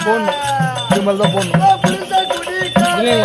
போடணும், இது மாதிரி தான் போடணும். இல்லை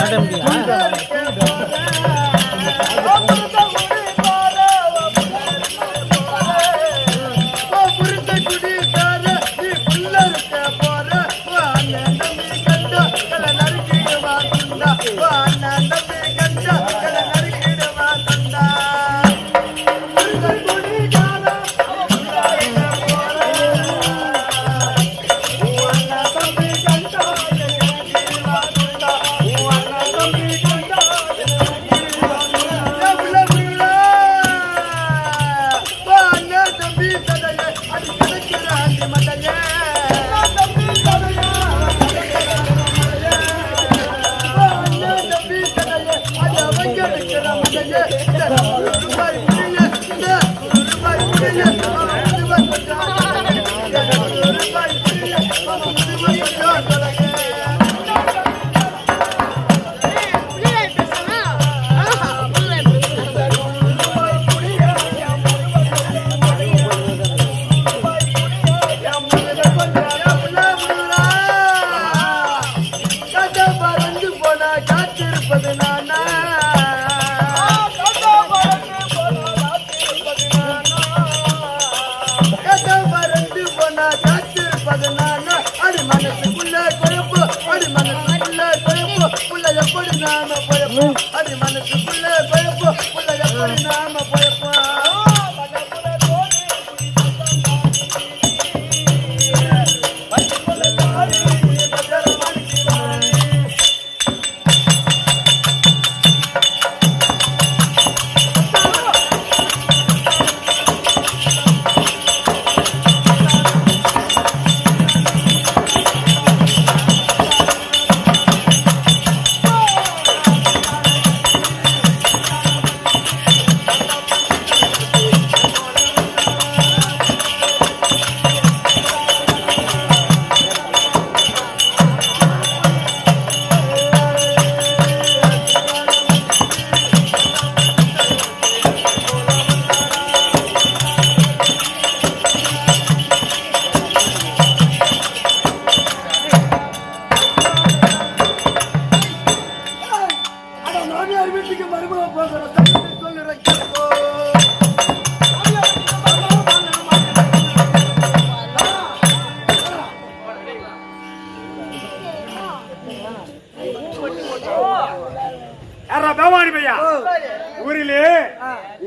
ஊரிலே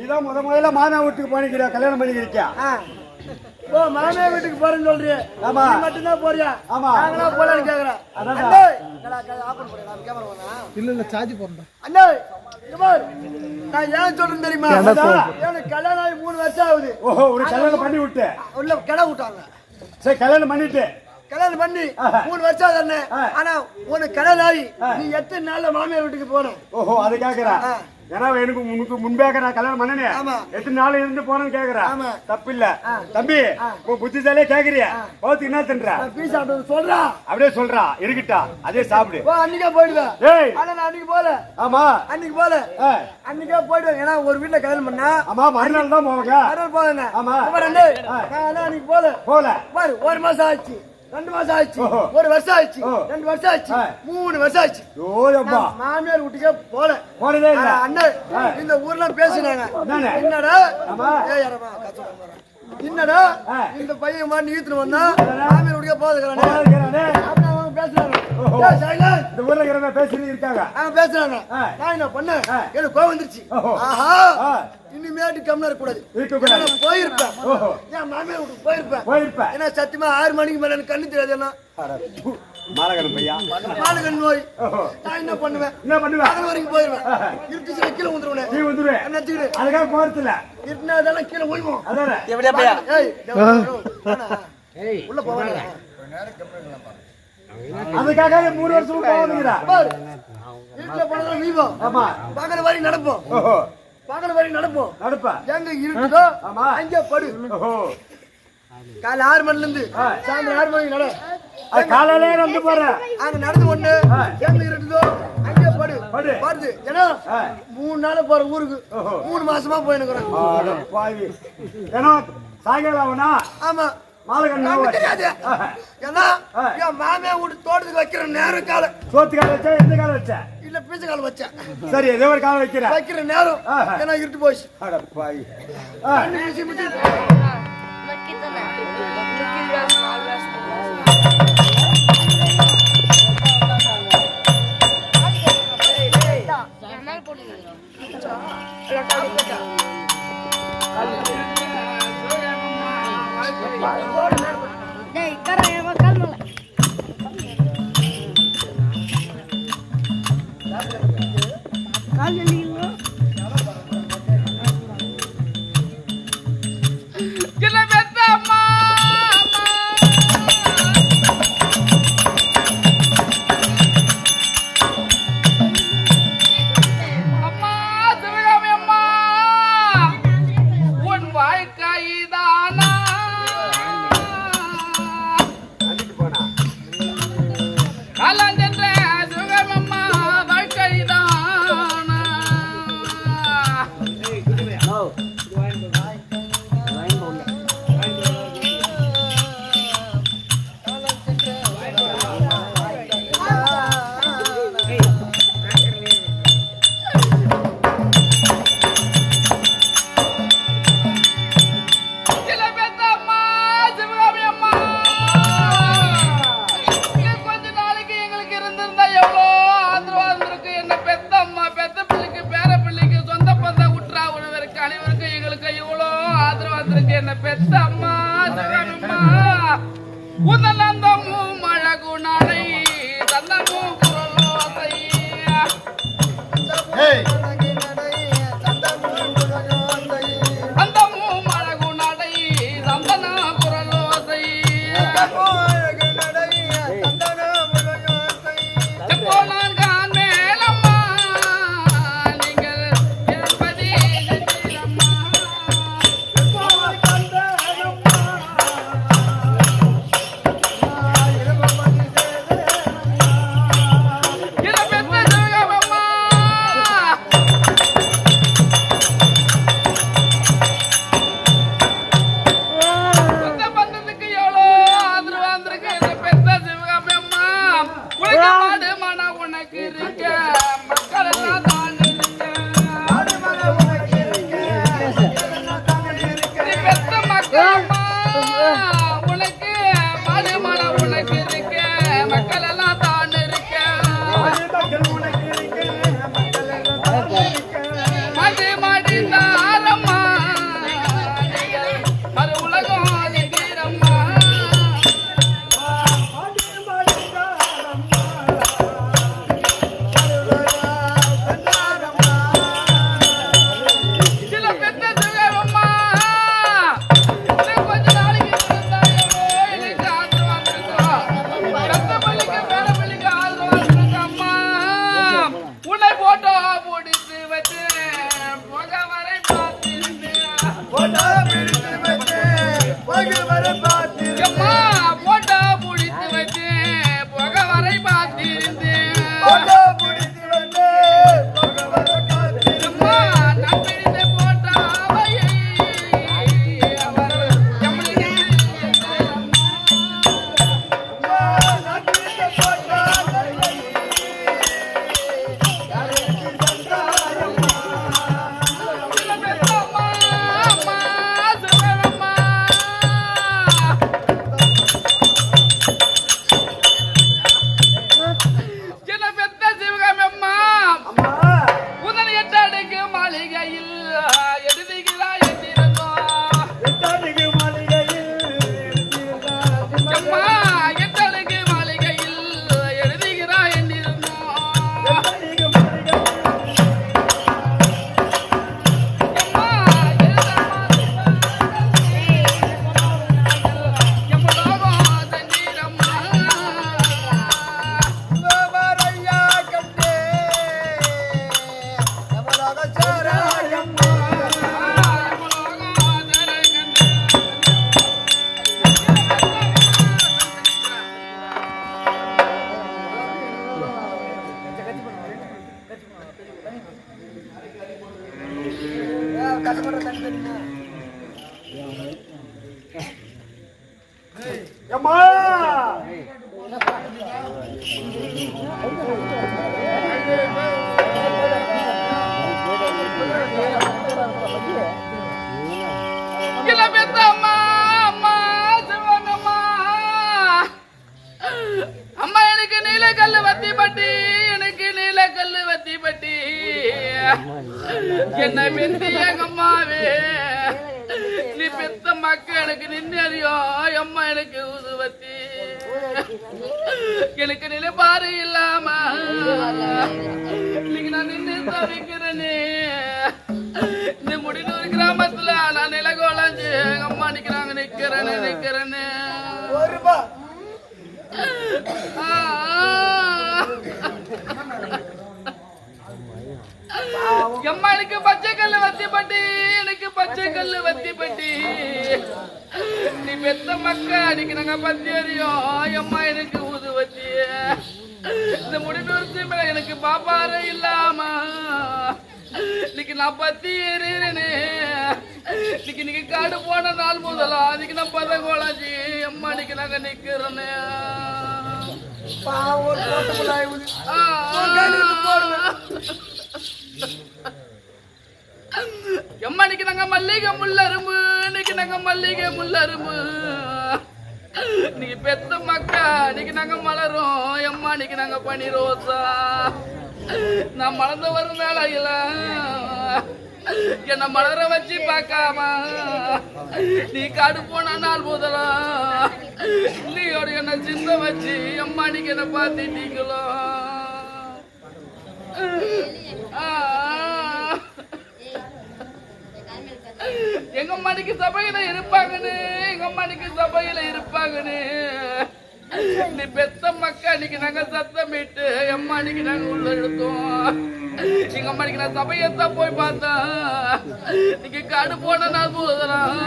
இதான் முதல்ல மாமா வீட்டுக்கு போனிக்கிறியா, கல்யாணம் பண்ணிக்கிறியா? ஓ, மாமியா வீட்டுக்கு போறேன்னு சொல்றியா? ஆமா. நீ மட்டும் தான் போறியா? ஆமா. நாங்களா போறேன்னு கேக்குறேன். அண்ணா ஆபன் போறேன், நான் கேமரா வரேன். இல்ல இல்ல சார்ஜ் போடுறேன். அண்ணா இங்க பாரு, நான் ஏன் சொல்றேன் தெரியுமா? எனக்கு கல்யாணம் ஆகி 3 வருஷம் ஆகுது. ஓஹோ, ஒரு கல்யாணம் பண்ணி விட்டு உள்ள கிட விட்டாங்க. சரி, கல்யாணம் பண்ணிட்டு கல்யாணம் பண்ணி 3 வருஷம் தானே. ஆனா உனக்கு கல்யாணம் ஆகி நீ எத்தனை நாள்ல மாமியார் வீட்டுக்கு போறோம்? ஓஹோ, அது கேக்குறா. ஏன்னா எனக்கு உனக்கு முன்பே நான் கல்யாணம் பண்ணனே, எத்தனை நாள் இருந்து போனேன்னு கேக்குறேன். தப்பு இல்ல தம்பி, புத்திசாலியே கேக்குறியா? போத்துக்கு என்ன தின்ற சொல்றா, அப்படியே சொல்றா, இருக்கட்டா அதே சாப்பிடு. அன்னைக்கே போயிடுவேன். ஆனா நான் அன்னைக்கு போல. ஆமா, அன்னைக்கு போல, அன்னைக்கே போயிடுவேன். ஏன்னா ஒரு வீட்டுல கல்யாணம் பண்ணா ஆமா மறுநாள் தான் போவாங்க. மறுநாள் போவாங்க. ஆமா, அன்னைக்கு போல பாரு, 1 மாசம் ஆச்சு, 2 மாசம் ஆச்சு, 1 வருஷம் ஆச்சு, 2 வருஷம் ஆச்சு, 3 வருஷம் ஆச்சு. மாமியார் வீட்டுக்கே போனதே இல்ல. அண்ணன் இந்த ஊர்ல பேசினாங்க, என்னடா என்னடா இந்த பையன் மாட்டி ஈத்துட்டு வந்தா மாமியார் வீட்டுக்கே போதுக்கிறானே பேசுறாங்க. இந்த ஊர்ல இருக்கிறவங்க பேசிட்டு இருக்காங்க. பேசுறாங்க. நான் என்ன பண்ணேன், எனக்கு கோவம் வந்துருச்சு. ஆஹா, இனிமேட்டு கம்மியா இருக்கக்கூடாது, போயிருப்பேன். என் மாமியார் வீட்டுக்கு போயிருப்பேன். ஏன்னா சத்தியமா 6 மணிக்கு மேல எனக்கு கண்ணு தெரியாது. என்ன மாலகன் பையா, மாலகன் நோய். நான் என்ன பண்ணுவேன், பகல் வரைக்கும் போயிருவேன். இருட்டுச்சு கீழே வந்துருவேன். நீ வந்துருவேன் என்ன வச்சுக்கிட்டு அதுக்காக போறதில்ல. இருட்டுனா கீழே போயிடுவோம். அதானே எப்படியா பையா? உள்ள போவாங்க. அதுக்காக 3 வருஷம் போவாங்கடா. இருட்டுல போனா நீவோ. ஆமா, பகல் வரைக்கும் நடப்போம். பகல் வரைக்கும் நடப்போம். எங்க இருட்டுதோ அங்கே படு. காலை 6 மணில இருந்து சாயந்தரம் 6 மணிக்கு நட. காலையில நடந்து போறேன். அங்க நடந்து ஒண்ணு எங்க இருட்டுதோ அங்கே படு. பாருது ஏன்னா 3 நாள் போற ஊருக்கு 3 மாசமா போயினுக்குறேன். ஏன்னா சாயங்காலம். ஆமா, மாலை கண்ணு நமக்கு தெரியாது. ஏன்னா என் மாமே வீட்டு தோட்டத்துக்கு வைக்கிற நேரம் காலம். சோத்து கால வச்சா எந்த கால வச்ச? இல்ல பீச்ச காலம் வச்சேன். சரி ஏதோ ஒரு கால வைக்கிற நேரம் ஏன்னா இருட்டு போச்சு. அட பாய். அம்மா எனக்கு நீலக்கல்லு வத்தி பட்டி, எனக்கு நீலக்கல்லு வத்தி பட்டி, என்ன பெத்தி எங்க அம்மாவே நீ பெத்த மக்க எனக்கு நின்னறியோ அம்மா எனக்கு ஊதுவத்தி எனக்கு நிலைப்பாரு இல்லாம இன்னைக்கு நான் நின்று தவிக்கிறேனே. இந்த முடினூர் கிராமத்துல நான் நிலகோலஞ்சு எங்க அம்மா நிக்கிறாங்க நிக்கிறேன்னு எம்மா எனக்கு பச்சை கல்லு வத்தி பட்டி, எனக்கு பச்சை கல்லு வத்தி பட்டி, நீ பெத்த மக்க அன்னைக்கு நாங்க பத்தி அறியோம் எம்மா எனக்கு ஊதுவத்தி இந்த முடிவு மேல எனக்கு பாப்பாரு இல்லாம இன்னைக்கு நான் பத்தி எறிறேனே. இன்னைக்கு நீங்க காடு போன நாள் முதலா அதுக்கு நான் பத கோலாஜி அம்மா இன்னைக்கு நாங்க நிக்கிறோன்னே. எம்மா இன்னைக்கு நாங்க மல்லிகை முள்ளரும்பு, இன்னைக்கு நாங்க மல்லிகை முள்ளரும்பு, நீங்க பெத்த மக்கா இன்னைக்கு நாங்க மலரும் எம்மா இன்னைக்கு நாங்க பனி ரோசா. நான் மலர்ந்து வரும் வேலையில என்ன மலர வச்சு பார்க்காம நீ காடு போன நாள் முதலா நீயோட என்ன சிந்த வச்சு அம்மா நீங்க என்ன பார்த்துட்டீங்களோ. எங்க அம்மானிக்கு சபையில இருப்பாங்கன்னு, எங்க அம்மானிக்கு சபையில இருப்பாங்கன்னு நீ பெத்த மக்கா இன்னைக்கு நாங்க சத்தமிட்டு அம்மா இன்னைக்கு நாங்க உள்ள எடுத்தோம். எங்க அம்மானிக்கு நான் சபையத்தான் போய் பார்த்தேன். நீங்க காடு போன நாள் போதலாம்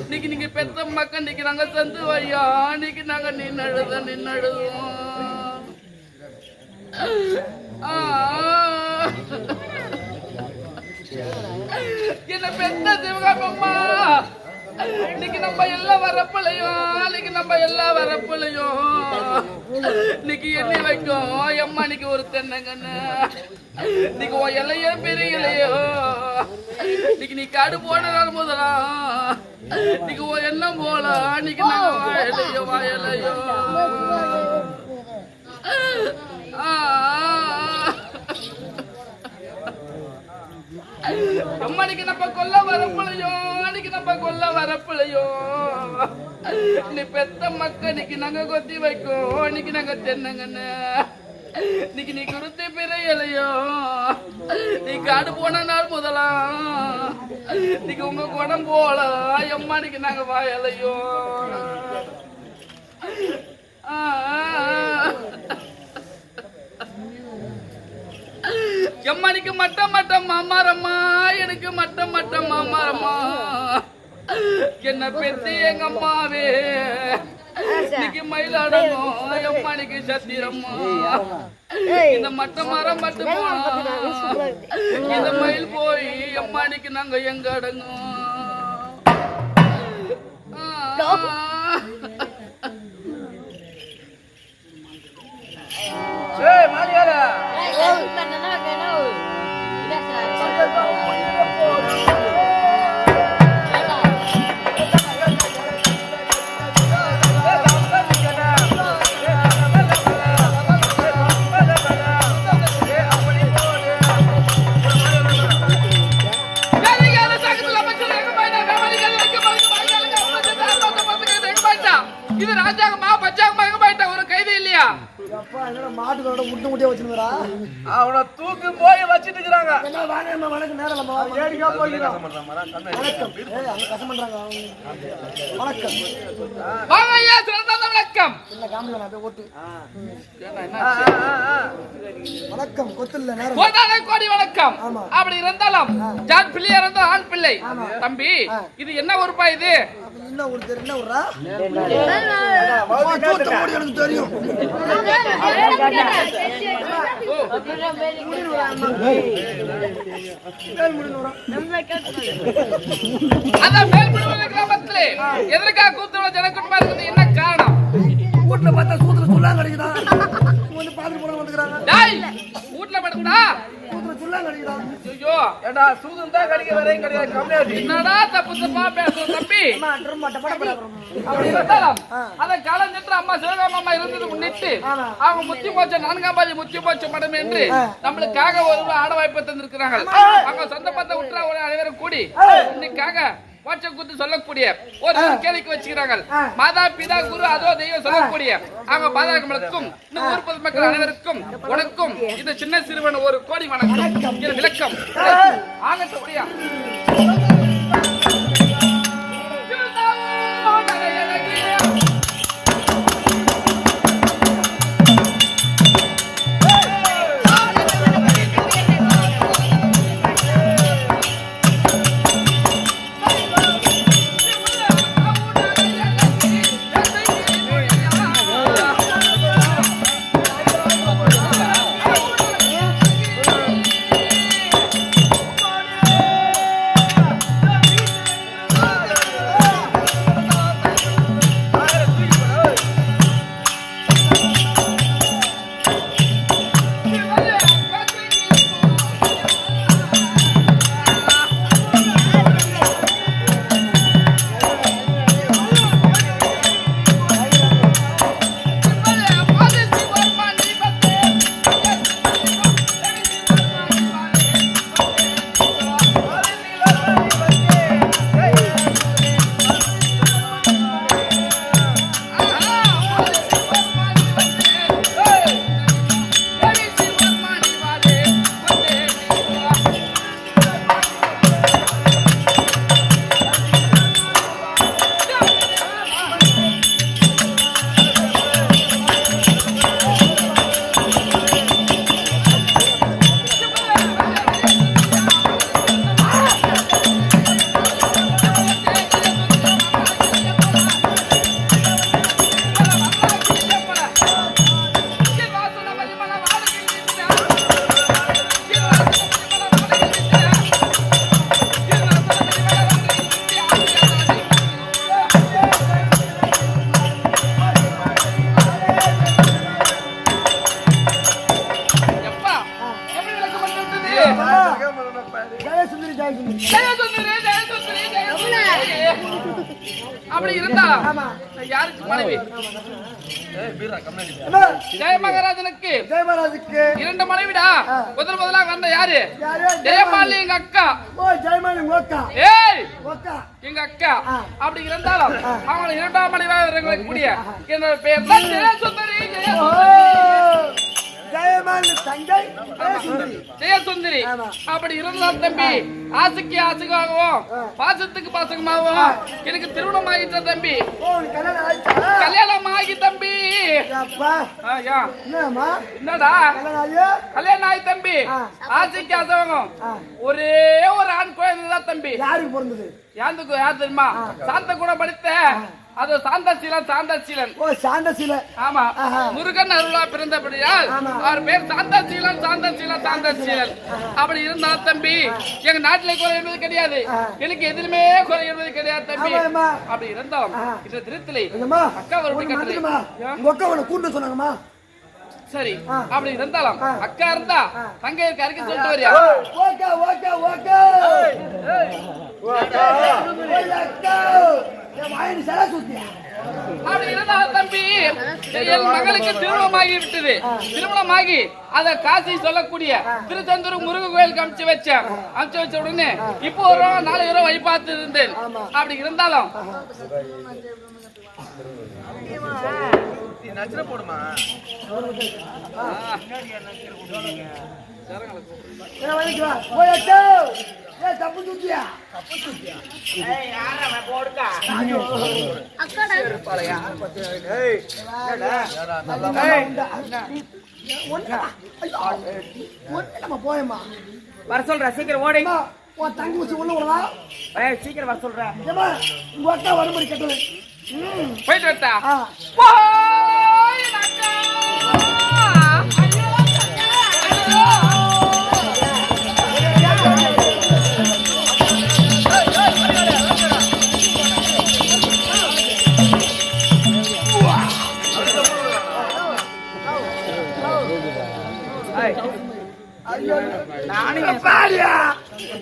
இன்னைக்கு நீங்க பெத்த மக்கா இன்னைக்கு நாங்க சந்து வையா இன்னைக்கு நாங்க நின்னழுதும். என்ன பெத்த சிவகாமம்மா இன்னைக்கு நம்ம எல்லாம் வரப்பலையும், இன்னைக்கு நம்ம எல்லாம் வரப்பலையும் இன்னைக்கு எண்ணி வைக்கும் அம்மா இன்னைக்கு ஒரு தென்னங்கன்னு இன்னைக்கு உன் இலையோ பெரிய இலையோ இன்னைக்கு நீ காடு போன நாள் முதலா இன்னைக்கு உன் எண்ணம் போல இன்னைக்கு நாங்க வாயலையோ அம்மானிக்கு நம்ம கொல்ல வரப்பலையோ, அன்னைக்கு நம்ம கொல்ல வரப்பலையோ நீ பெத்த மக்க இன்னைக்கு நாங்க கொத்தி வைக்கும் இன்னைக்கு நாங்க தென்னங்கன்னு இன்னைக்கு நீ கொடுத்து பிறையலையோ நீ காடு போன நாள் முதலா இன்னைக்கு உங்க குடம் போல அம்மானிக்கு நாங்க வாயலையோ. எம்மானிக்கு மட்டம் மாமாரம்மா, எனக்கு மட்டம் மாமாரம்மா, என்ன பெத்து எங்க அம்மாவே இன்னைக்கு மயிலாடணும் எம்மானிக்கு சத்திரம்மா. இந்த மட்டம் மரம் மட்டும் இந்த மயில் போய் எம்மானிக்கு நாங்க எங்க அடங்கும். இது ராஜாங்கம்மா பச்சாங்கம்மா எங்க போயிட்டா ஒரு கைது இல்லையா? மாட்டுக்கோட முட்டு முட்டியா வச்சுருந்தா அவனை தூக்கு போய் வச்சிட்டு இருக்கிறாங்க. வணக்கம் நேரம் வணக்கம் வாங்க ஐயா, சிறந்த வணக்கம். இல்ல காமில நான் போய் ஓட்டு வணக்கம் கொத்துல நேரம் கோடான கோடி வணக்கம். அப்படி இருந்தாலும் ஜான் பிள்ளையா இருந்தா ஆண் பிள்ளை தம்பி, இது என்ன ஊருப்பா இது? என்ன ஊர் தெரியும்? என்ன ஊரா? எனக்கு தெரியும். அதான் மேல்முடிவுல கிராமத்திலே எதற்காக கூத்துவ ஜனக்குட்பா இருக்குது, என்ன காரணம்? வீட்டுல பார்த்தா சூத்துல சொல்லாங்க கிடைக்குதா? தான் கிடைக்குதா? ஐயோ ஏடா சூதும் தான் கடிக்க வரையும் கிடையாது கம்மியாச்சு. என்னடா தப்பு தப்பா பேசுற தம்பி? அப்படி இருந்தாலும் அதை காலஞ்சென்று அம்மா சிவகாம அம்மா இருந்தது முன்னிட்டு அவங்க முத்தி போச்ச 4ஆம் பாதி முத்தி போச்ச மடம் என்று நம்மளுக்காக ஒரு ஆட வாய்ப்பு தந்திருக்கிறாங்க. அவங்க சொந்த பத்த விட்டுற ஒரு அனைவரும் கூடி இன்னைக்காக வாட்ச குத்து சொல்லக்கூடிய ஒரு கேள்விக்கு வச்சுக்கிறாங்க. மாதா பிதா குரு அதோ தெய்வம் சொல்லக்கூடிய அவங்க பாதாகமலுக்கும் இந்த ஊர் பொதுமக்கள் அனைவருக்கும் உனக்கும் இந்த சின்ன சிறுவன் ஒரு கோடி வணக்கம். இது விளக்கம் ஆகட்டும் முடியா. அப்படி இருந்தா யாருக்கு மனைவி? ஜெயமகாராஜனுக்கு இரண்டு மனைவிடா. முதலாக வந்த யாரு? ஜெயமாலி எங்க அக்கா. ஏய் எங்க அக்கா. அப்படி இருந்தாலும் அவங்க இரண்டாம் மனைவியாக கூடிய என்னோட பேர் தான் ஜெயசுந்தரி. ஜெயசுந்தரி. அப்படி இருந்தால் தம்பி ஆசைக்கு ஆசைக்காகவும் பாசத்துக்கு பாசகமாகவும் எனக்கு திருமணம் ஆகிட்ட தம்பி. கல்யாணம் ஆகி தம்பி. என்னடா கல்யாணம் ஆகி தம்பி ஆசைக்கு ஆசைவாகும் ஒரே ஒரு ஆண் குழந்தை தான் தம்பி. யாருக்கு பிறந்தது? யார் தெரியுமா? சாந்த கூட படித்த அது சாந்தசீலன். சாந்தசீலன். ஆமா முருகன் அருளா பிறந்தபடியால் அவர் பேர் சாந்தசீலன். அப்படி இருந்தாலும் தம்பி எங்க நாட்டிலே குறை என்பது கிடையாது. எனக்கு எதிலுமே குறை என்பது கிடையாது தம்பி. அப்படி இருந்தாலும் இந்த திருத்திலே அக்கா ஒரு கட்டளை கூண்டு சொன்னாங்கம்மா. சரி அப்படி இருந்தாலும் அக்கா இருந்தா தங்கையருக்கு அறிக்கை சொல்லிட்டு வரியா? அப்படி இருந்தாலும் தம்பி என் மகளுக்கு திருமணமாகி விட்டது. திருமணமாகி அத காசி சொல்லக்கூடிய திருச்செந்தூர் முருக கோயிலுக்கு அனுப்பிச்சு வச்ச உடனே இப்போ ஒரு 4 ரூபாய் வைப்பாத்து இருந்தேன். அப்படி இருந்தாலும் போடுமா போயமா வர சொல்ற சீக்கிரம் ஓடி. தங்கி வச்சு ஒண்ணு விடலாம். சீக்கிரம் வர சொல்ற. உங்க அக்கா வரும்படி கட்டளை. போயிட்டு வரட்டா? நானும் பாடியா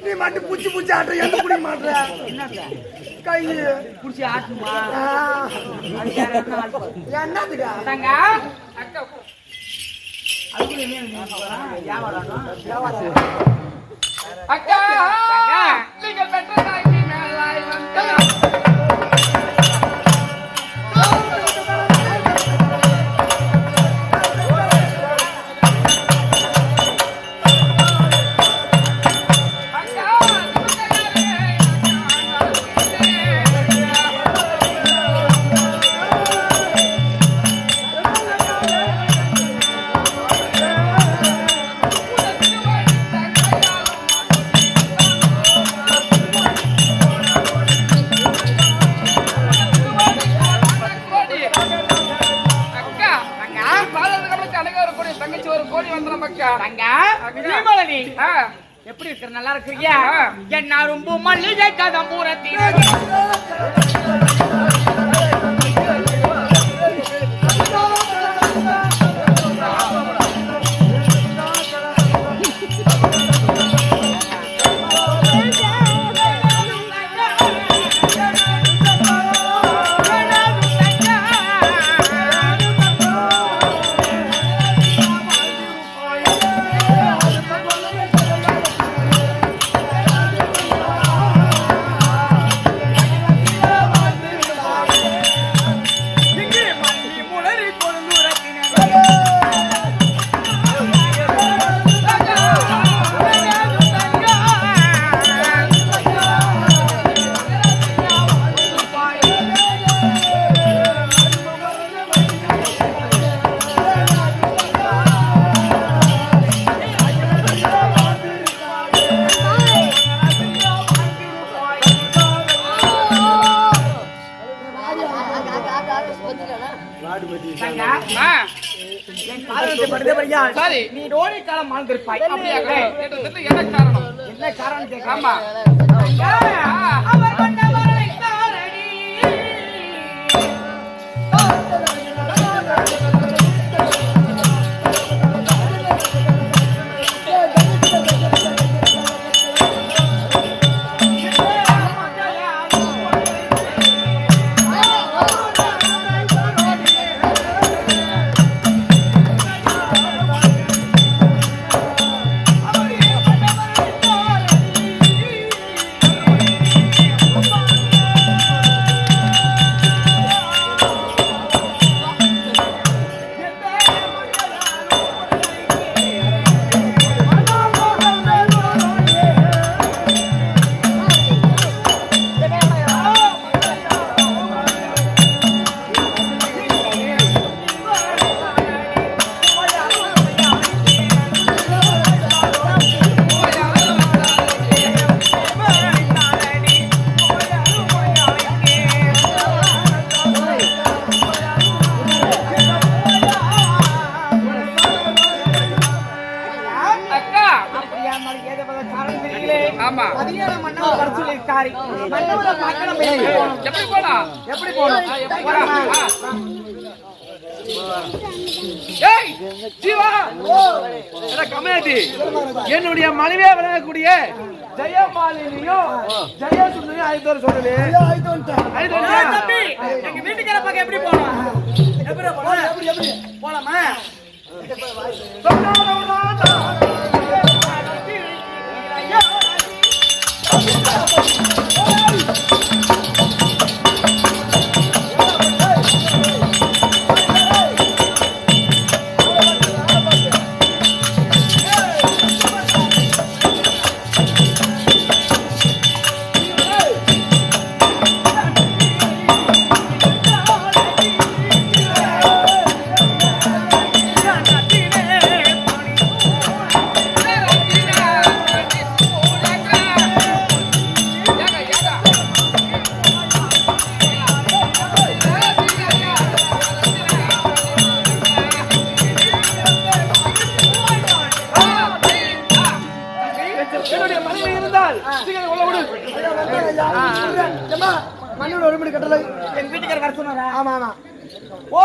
நீ மட்டும் பூச்சி பூச்சி ஆட்டுற எந்த குடிக்க மாட்டற என்ன கை பூச்சி ஆட்டுமா என்னதுடா தங்க அக்கா அதுக்கு என்ன வியாபாரம் அக்கா நீங்க பெற்ற தாய்க்கு மேலாய் வந்தா எப்படி இருக்கிற நல்லா இருக்கிறியா என்ன ரொம்ப மல்லிகை கதம்பூரத்தின் நீ டோனி காலம் வாழ்ந்திருப்பாய் என்ன காரணம் என்ன காரணம் கேட்காமா என்னுடைய மனைவியா விளங்கக்கூடிய ஜெயமாலினியும் ஜெயசுந்தரியும் ஐதோர் சொல்லுது. எங்க வீட்டுக்கார பக்கம் எப்படி போனோம் போலாமா மண்ணோட ஒரு மணி கட்டளை எங்க வீட்டுக்கார வர சொன்னாரா? ஆமா ஆமா. ஓ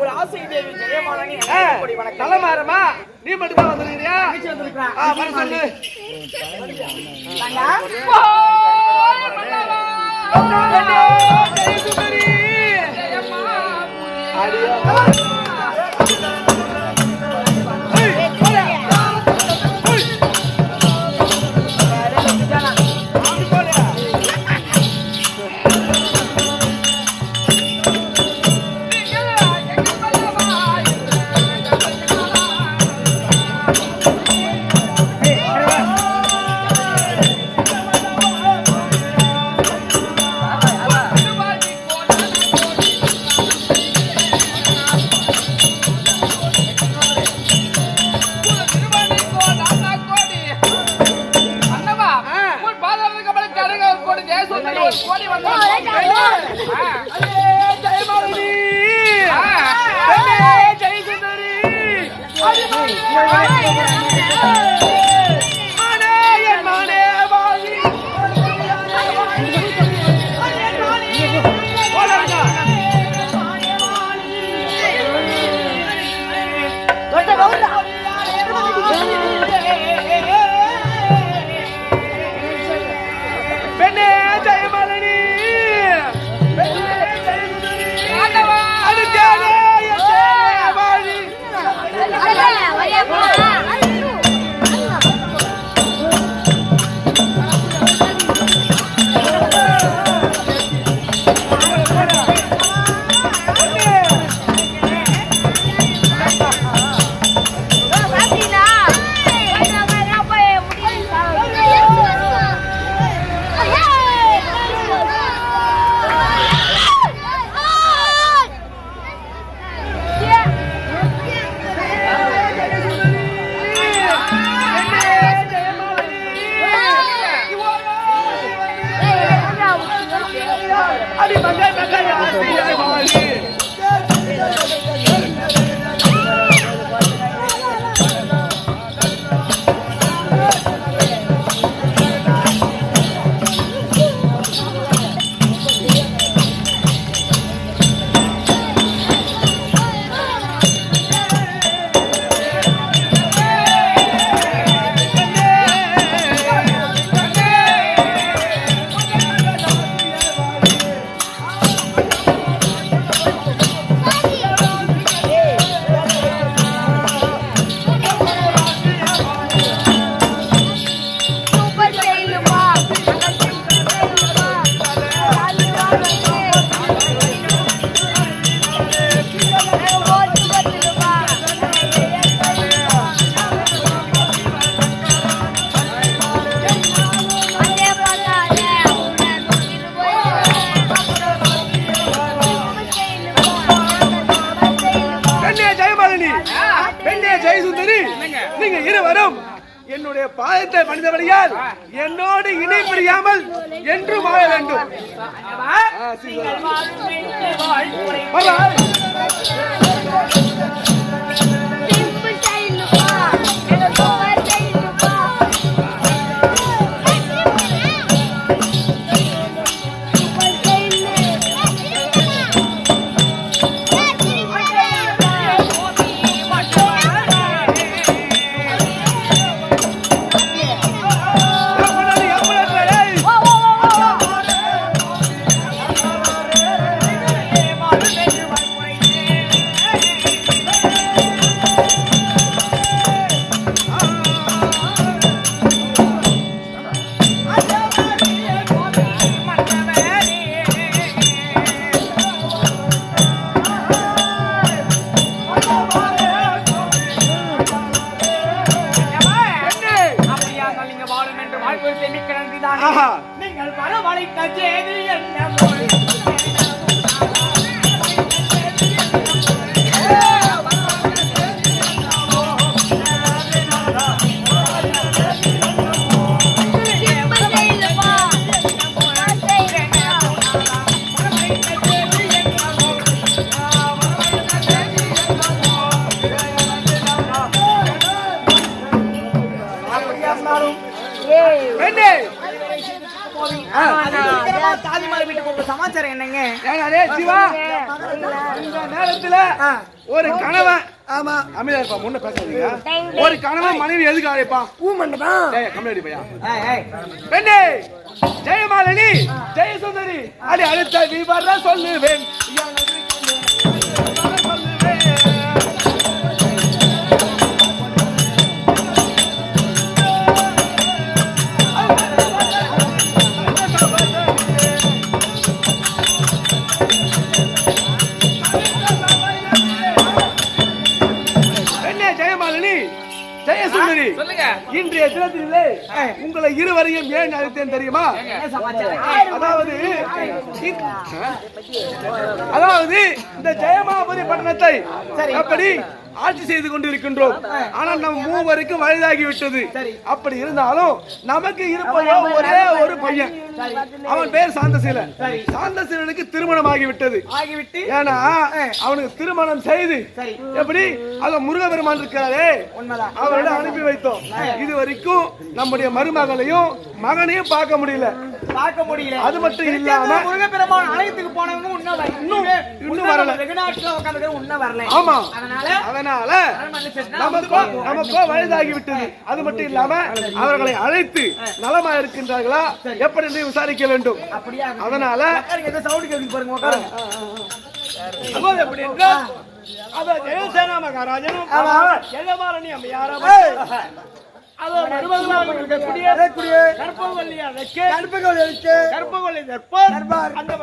ஒரு ஆசை தேவி ஜெயமாலனி தலைமாறமா நீ மட்டும் தான் வந்திருக்கியா? வர சொல்லு. நீங்க இருவரும் என்னுடைய பாதத்தை பணிந்தபடியால் என்னோடு இணை பிரியாமல் என்று வாழ வேண்டும். நீங்கள் வரவழைத்த செய்தி என்ன தாதி மாறி வீட்டுக்கு சமாச்சாரம் என்னங்க? ஏங்க சிவா இந்த நேரத்துல ஒரு கணவன் ஆமா அமைதியா இருப்பா முன்ன பேசாதீங்க. ஒரு கணவன் மனைவி எதுக்கு அழைப்பான்? ஊமண்டதான் கம்மியாடி பையா பெண்ணே ஜெயமாலினி ஜெயசுந்தரி அடி அடுத்த விவரம் சொல்லுவேன் ஜெயசுந்தரி இன்றைய தினத்திலே உங்களை இருவரையும் ஏன் அழைத்தேன் தெரியுமா? அதாவது இந்த ஜெயமாபுரி பட்டணத்தை அப்படி ஆட்சி செய்து கொண்டிருக்கின்றோம். ஆனால் நம் மூவருக்கும் வயதாகிவிட்டது. அப்படி இருந்தாலும் நமக்கு இருப்பதோ ஒரே ஒரு பையன். அவன் பேர் சாந்தசீலன். சாந்தசீலனுக்கு திருமணம் ஆகிவிட்டது. ஏன்னா அவனுக்கு திருமணம் செய்து எப்படி அது முருகபெருமான் இருக்கிறாரே அவரிடம் அனுப்பி வைத்தோம். இது வரைக்கும் நம்முடைய மருமகளையும் மகனையும் பார்க்க முடியல. அது மட்டும் இல்லாம முருகப்பெருமான் ஆலயத்துக்கு போனவங்க இன்னும் வரல. வெகுநாட்டுல உட்கார்ந்து இன்னும் வரல. ஆமா அதனால நமக்கோ வயதாகிவிட்டது. அது மட்டும் இல்லாம அவர்களை அழைத்து நலமா இருக்கின்றார்களா எப்படி என்று விசாரிக்க வேண்டும். அதனால எப்படி என்றால் ஜெயசேனா மகாராஜனும் ஜெயமாலினி அம்மையாரும் கற்பகவல்லி தர்பார் அந்த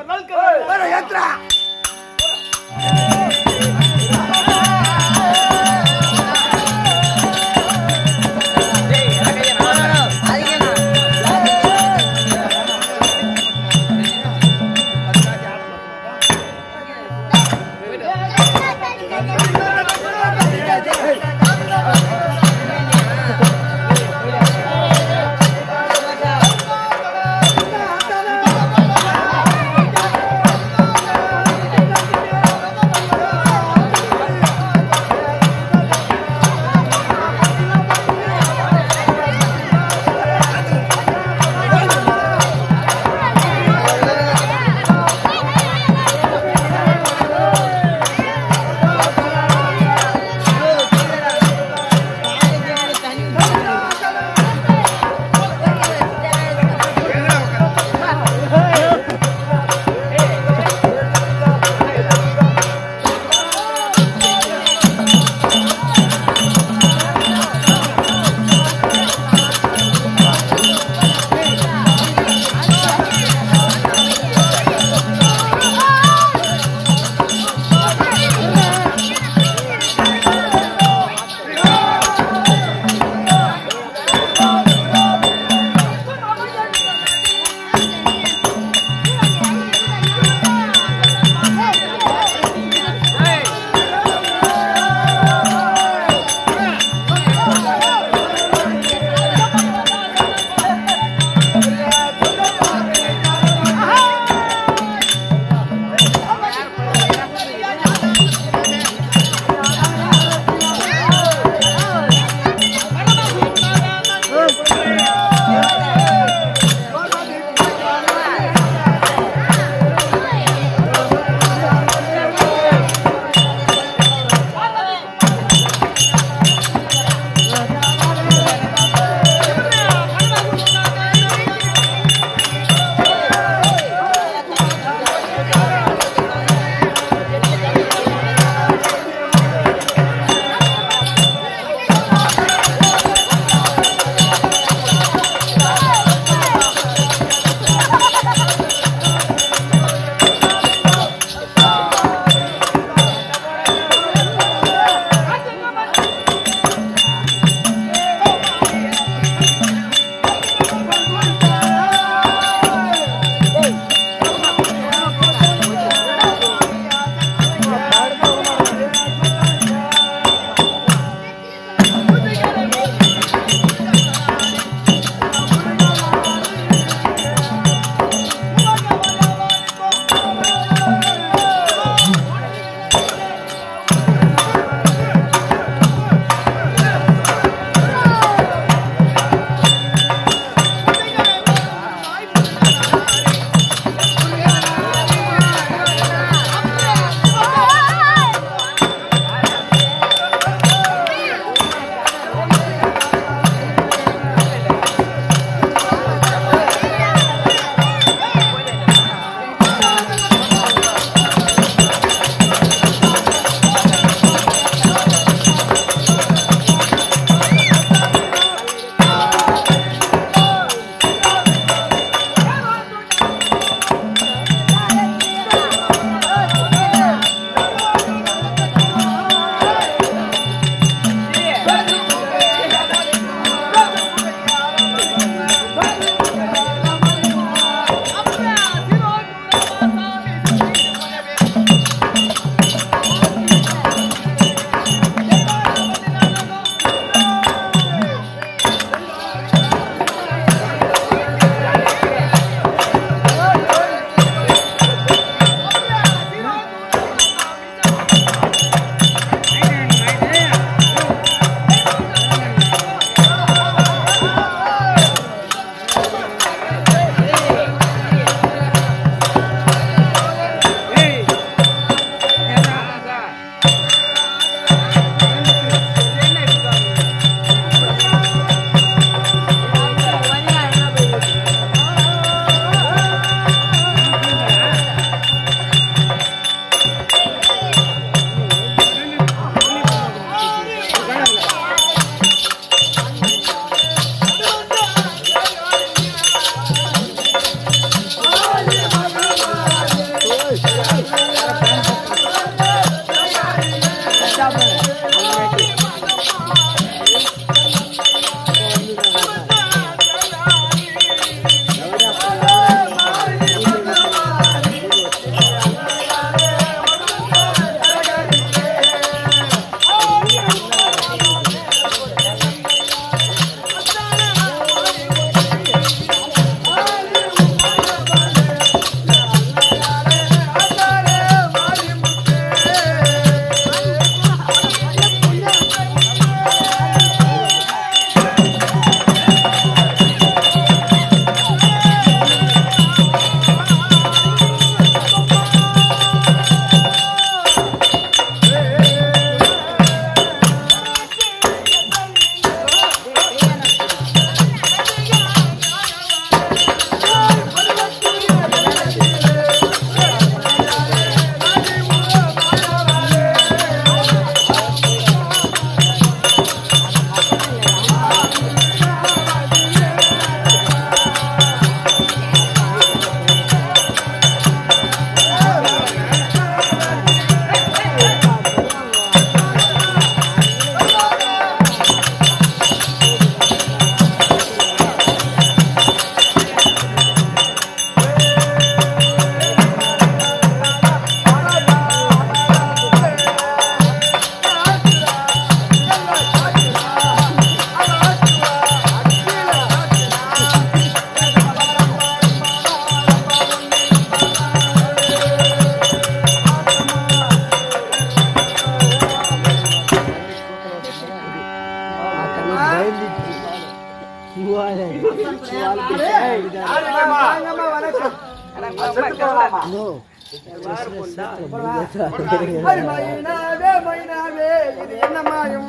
மைனாவே இது என்ன மாயம்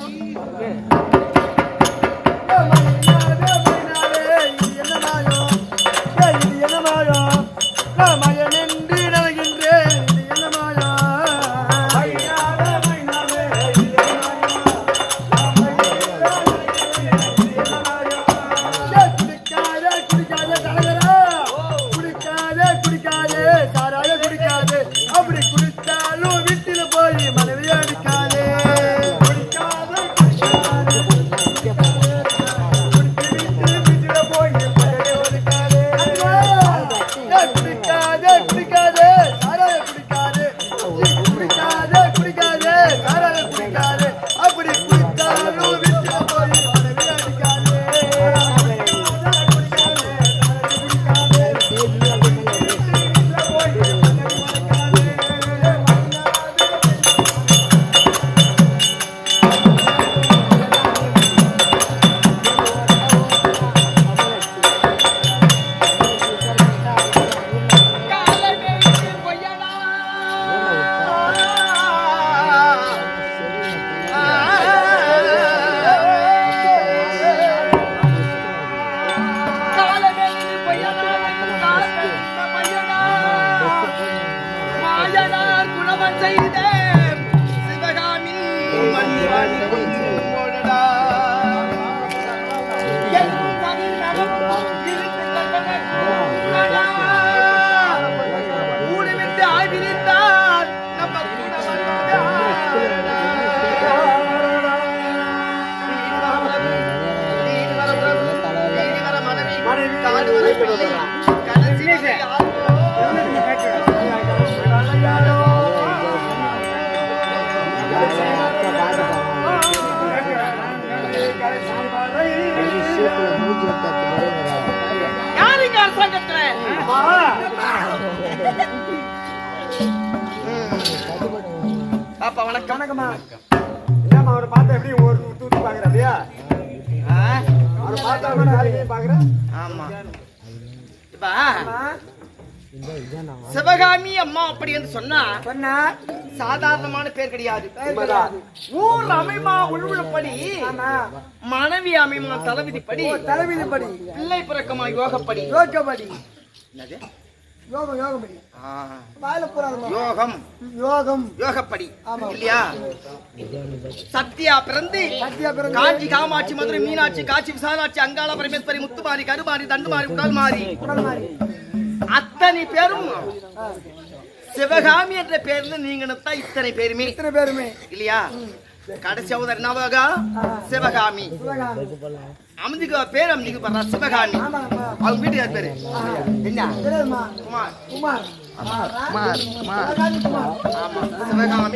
யாருங்க அரசாங்கத்துல பாப்பா வணக்கம் வணக்கம்மா. என்னம்மா அவரை பார்த்தா எப்படி ஒரு தூத்து பாக்குற அப்படியா? அவரை பார்த்தா கூட நாளைக்கு பாக்குற? ஆமா இப்ப சிவகாமி அம்மா அப்படி என்று சொன்னா சாதாரணமான பேர் கிடையாது. ஊர் அமைமா உள்விழப்படி மனைவி அமைமா தலைவிதிப்படி பிள்ளை பிறக்கமா யோகப்படி யோகப்படி இல்லையா? சத்யா பிறந்து காஞ்சி காமாட்சி மதுரை மீனாட்சி காட்சி விசாலாட்சி அங்காள பரமேஸ்வரி முத்துமாரி கருமாரி தண்டுமாரி உடல் மாறி அத்தனை பேரும் சிவகாமி என்ற பேர்ல நீங்க இத்தனை பேருமே இல்லையா? கடைசி சகோதரி நவகா சிவகாமி அம்திக்கு பேர் அம்திக்கு பண்றா சிவகாமி அவங்க வீட்டு யார் பேரு என்ன தெரியுமா? குமார் குமார் குமார் குமார் ஆமா சிவகாமி